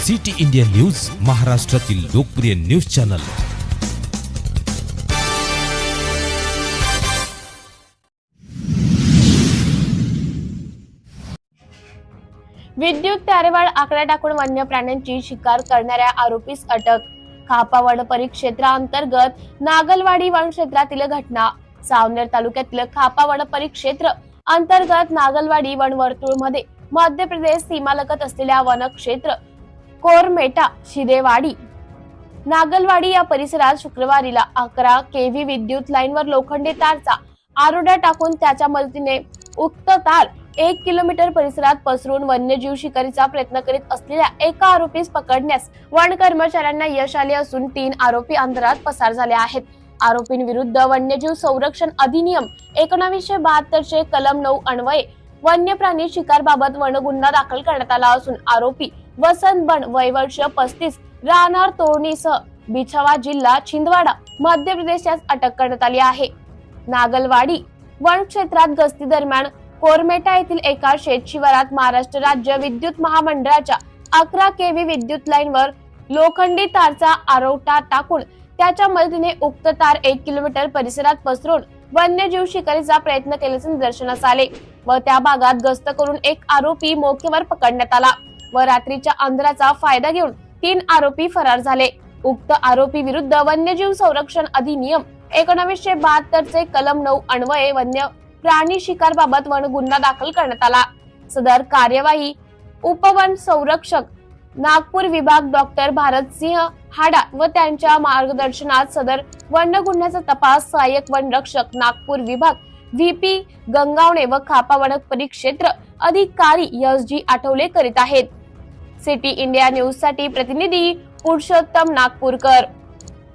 City India news, महाराष्ट्रातील लोकप्रिय news channel. विद्युत तारेवर आकडा टाकून वन्य प्राण्यांची शिकार करणाऱ्या आरोपीस अटक। खापा वन परिक्षेत्रांतर्गत नागलवाडी वन क्षेत्रातील घटना। सावनेर तालुक्यातील खापा वन परिक्षेत्र अंतर्गत नागलवाडी वन वर्तुळमध्ये मध्य प्रदेश सीमा लगत असलेल्या वन क्षेत्र कोरमेटा शिदेवाडी नागलवाडी या परिसरात शुक्रवारीला 11 केव्ही विद्युत लाईनवर लोखंडी तारचा आरोडा टाकून त्याच्या मदतीने उक्त तार 1 किलोमीटर परिसरात पसरून वन्यजीव शिकारीचा प्रयत्न करीत असलेल्या एका आरोपीस पकडण्यास वन कर्मचाऱ्यांना यश आले असून 3 आरोपी अंतरात पसार झाले आहेत। आरोपींविरुद्ध वन्यजीव संरक्षण अधिनियम 1972 चे कलम 9 अन्वये वन्य प्राणी शिकार बाबत वन गुन्हा दाखल करण्यात आला असून आरोपी वसंत बन वय वर्ष 35 राहणार तोरणीसह बिछावा जिल्हा छिंदवाडा मध्य प्रदेश यास अटक करण्यात आली आहे। नागलवाडी वन क्षेत्रात गस्ती दरम्यान कोरमेटा येथील एका शेत शिवारात महाराष्ट्र राज्य विद्युत महामंडळाच्या 11 केव्ही विद्युत लाईनवर लोखंडी तारचा आरोटा टाकून त्याच्या मदतीने उक्त तार 1 किलोमीटर परिसरात पसरून वन्यजीव शिकारीचा प्रयत्न केल्याचे निदर्शनास आले व त्या भागात गस्त करून एक आरोपी मोक्यावर पकडण्यात आला व रात्रीच्या अंधाराचा फायदा घेऊन 3 आरोपी फरार झाले। उक्त आरोपी विरुद्ध वन्यजीव संरक्षण अधिनियम 1972 चे कलम 9 अन्वये वन्य प्राणी शिकार बाबत वन गुन्हा दाखल करण्यात आला। सदर कार्यवाही उपवन संरक्षक नागपूर विभाग डॉक्टर भारत सिंह हाडा व त्यांच्या मार्गदर्शनात सदर वन्य गुन्ह्याचा तपास सहाय्यक वन रक्षक नागपूर विभाग व्हीपी गंगावणे व खापा वन परिक्षेत्र अधिकारी SG आठवले करीत आहेत। सिटी इंडिया न्यूज साठी प्रतिनिधी पुरुषोत्तम नागपूरकर।